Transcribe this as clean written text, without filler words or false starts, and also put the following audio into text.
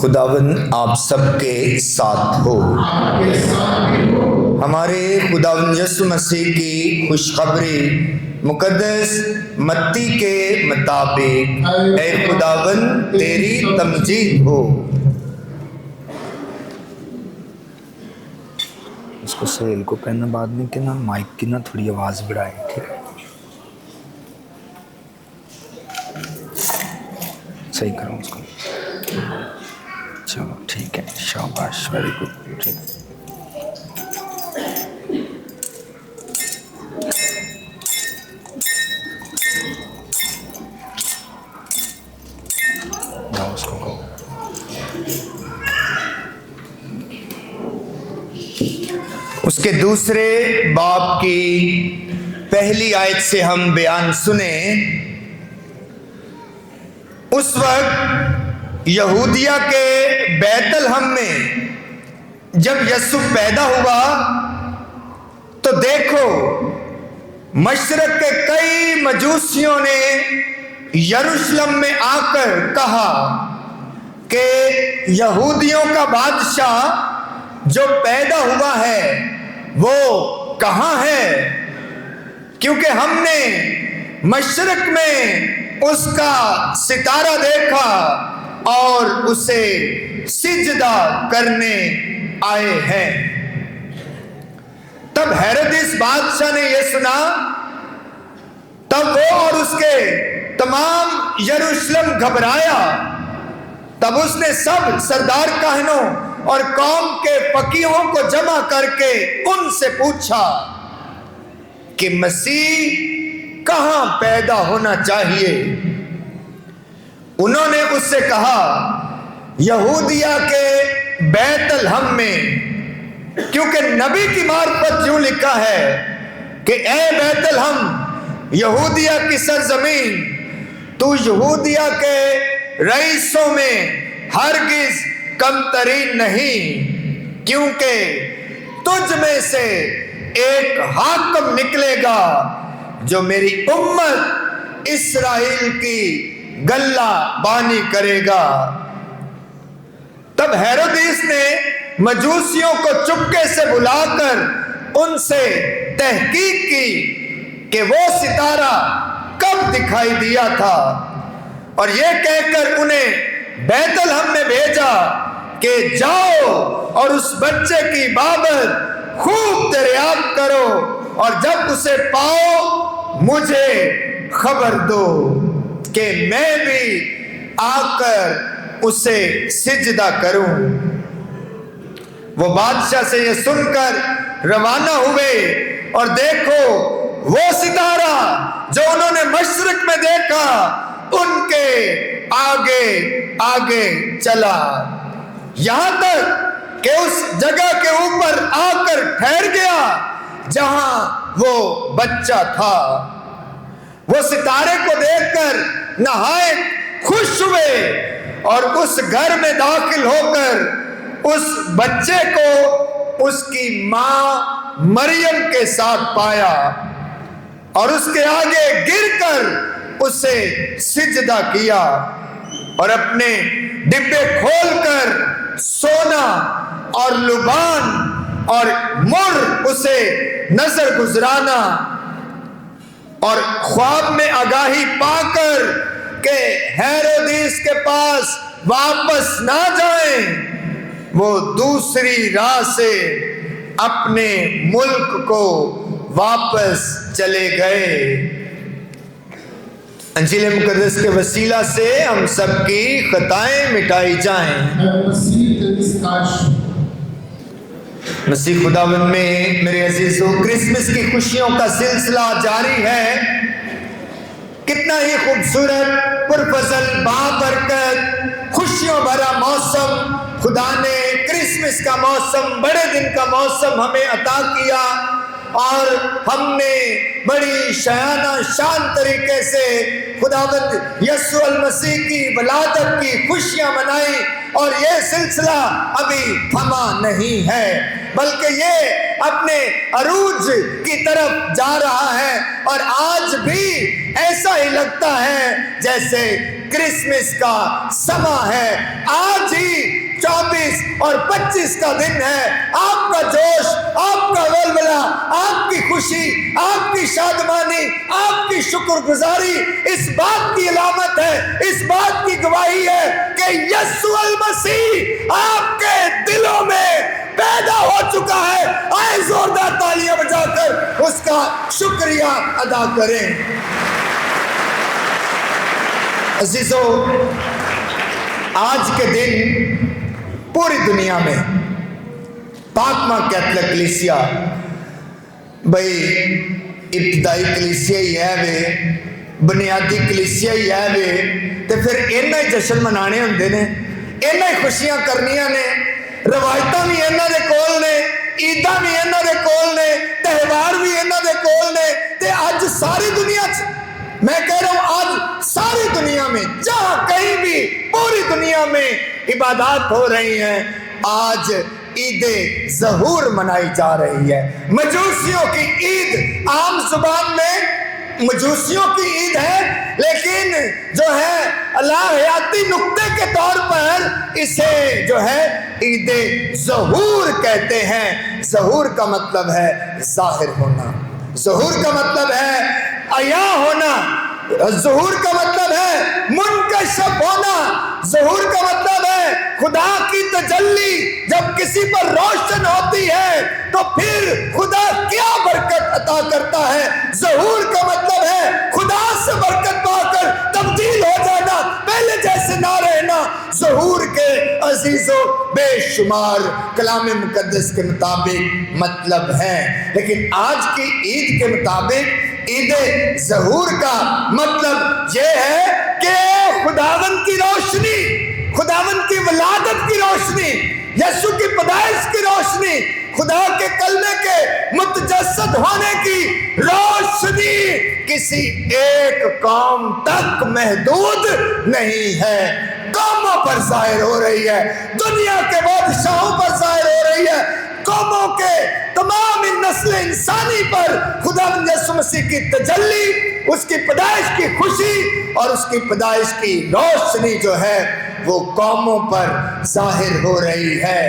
خداوند آپ سب کے ساتھ ہو۔ ہمارے خداوند یسوع مسیح کی خوشخبری مقدس متی کے مطابق اے خداوند تیری تمجید ہو۔ اس کو سہیل کو کہنا بعد میں کہ نا مائک کی نا تھوڑی آواز بڑھائے، ٹھیک ہے؟ صحیح کروں اس کو، چلو ٹھیک ہے، شاباش، ویری گڈ، ٹھیک ہے۔ اس کو کہو۔ اس کے دوسرے باب کی پہلی آیت سے ہم بیان سنیں۔ اس وقت یہودیہ کے بیت الحم میں جب یسوع پیدا ہوا تو دیکھو مشرق کے کئی مجوسیوں نے یروشلم میں آ کر کہا کہ یہودیوں کا بادشاہ جو پیدا ہوا ہے وہ کہاں ہے، کیونکہ ہم نے مشرق میں اس کا ستارہ دیکھا اور اسے سجدہ کرنے آئے ہیں۔ تب ہیرودیس بادشاہ نے یہ سنا، تب وہ اور اس کے تمام یروشلم گھبرایا۔ تب اس نے سب سردار کاہنوں اور قوم کے فقیہوں کو جمع کر کے ان سے پوچھا کہ مسیح کہاں پیدا ہونا چاہیے؟ انہوں نے اس سے کہا یہودیہ کے بیت الحم میں، کیونکہ نبی کی معرفت یوں لکھا ہے کہ اے بیت الحم یہودیہ کی سرزمین، تو یہودیہ کے رئیسوں میں ہرگز کم ترین نہیں، کیونکہ تجھ میں سے ایک حاکم نکلے گا جو میری امت اسرائیل کی گلہ بانی کرے گا۔ تب ہیرودیس نے مجوسیوں کو چپکے سے بلا کر ان سے تحقیق کی کہ وہ ستارہ کب دکھائی دیا تھا، اور یہ کہہ کر انہیں بیت الحم میں بھیجا کہ جاؤ اور اس بچے کی بابت خوب دریافت کرو، اور جب اسے پاؤ مجھے خبر دو کہ میں بھی آ کر اسے سجدہ کروں۔ وہ بادشاہ سے یہ سن کر روانہ ہوئے، اور دیکھو وہ ستارہ جو انہوں نے مشرق میں دیکھا ان کے آگے آگے چلا، یہاں تک کہ اس جگہ کے اوپر آ کر ٹھہر گیا جہاں وہ بچہ تھا۔ وہ ستارے کو دیکھ کر نہایت خوش ہوئے، اور اس گھر میں داخل ہو کر اس بچے کو اس کی ماں مریم کے ساتھ پایا، اور اس کے آگے گر کر اسے سجدہ کیا، اور اپنے ڈبے کھول کر سونا اور لبان اور مر اسے نظر گزرانا، اور خواب میں آگاہی پا کر کہ ہیرودیس کے پاس واپس نہ جائیں، وہ دوسری راہ سے اپنے ملک کو واپس چلے گئے۔ انجیل مقدس کے وسیلہ سے ہم سب کی خطائیں مٹائی جائیں۔ مسیح خداوند میں میرے عزیزو، کرسمس کی خوشیوں کا سلسلہ جاری ہے۔ کتنا ہی خوبصورت، پرفضل، بابرکت، خوشیوں بھرا موسم خدا نے کرسمس کا موسم، بڑے دن کا موسم ہمیں عطا کیا، اور ہم نے بڑی شایانہ شان طریقے سے خداوند یسوع المسیح کی ولادت کی خوشیاں منائی، اور یہ سلسلہ ابھی تھما نہیں ہے۔ بلکہ یہ اپنے عروج کی طرف جا رہا ہے، اور آج بھی ایسا ہی لگتا ہے جیسے کرسمس کا سما ہے۔ آج ہی 24 اور 25 کا دن ہے۔ آپ کا جوش، آپ کا ولولہ، آپ کی خوشی، آپ کی شادمانی، آپ کی شکر گزاری اس بات کی علامت ہے، اس بات کی گواہی ہے کہ یسوع المسیح آپ کے دلوں میں پیدا ہو چکا ہے۔ آئے زوردار تالیاں بجا کر اس کا شکریہ ادا کریں۔ عزیزو، آج کے دن پوری دنیا میں پاک ماں کیتھولک کلیسیا بھئی ابتدائی کلیسیا ہی ہے وے، بنیادی کلیسیا ہی ہے وے، تے پھر اینا ہی جشن منانے ہوندے نے، اینا ہی خوشیاں کرنیاں نے، روایتاں بھی اینا دے کول نے، عیداں بھی اینا دے کول نے، تہوار بھی اینا دے کول نے، تے آج ساری دنیا میں کہہ رہا ہوں آج ساری دنیا میں جہاں کہیں بھی پوری دنیا میں عبادات ہو رہی ہیں، آج عید ظہور منائی جا رہی ہے۔ مجوسیوں کی عید عام زبان میں مجوسیوں کی عید ہے، لیکن جو ہے لاحیاتی نقطے کے طور پر اسے جو ہے عید ظہور کہتے ہیں۔ ظہور کا مطلب ہے ظاہر ہونا، ظہور کا مطلب ہے عیاں ہونا، ظہور کا مطلب ہے منکشف ہونا، ظہور کا مطلب ہے خدا کی تجلی جب کسی پر روشن ہوتی ہے تو پھر خدا کیا برکت عطا کرتا ہے۔ ظہور کا مطلب ہے خدا سے برکت پا کر تبدیل ہو جانا، پہلے جیسے نہ رہنا۔ ظہور کے عزیزوں بے شمار کلام مقدس کے مطابق مطلب ہے، لیکن آج کی عید کے مطابق عید ظہور کا مطلب یہ ہے کہ خداوند کی روشنی، خداوند کی ولادت کی روشنی، یسوع کی پیدائش کی روشنی، خدا کے کلمے کے متجسد ہونے کی روشنی کسی ایک قوم تک محدود نہیں ہے، قوموں پر ظاہر ہو رہی ہے، دنیا کے بادشاہوں پر ظاہر ہو رہی ہے، قوموں کے تمام نسل انسانی پر خدا یسوع مسیح کی تجلی، اس کی پیدائش کی خوشی اور اس کی پیدائش کی روشنی جو ہے وہ قوموں پر ظاہر ہو رہی ہے۔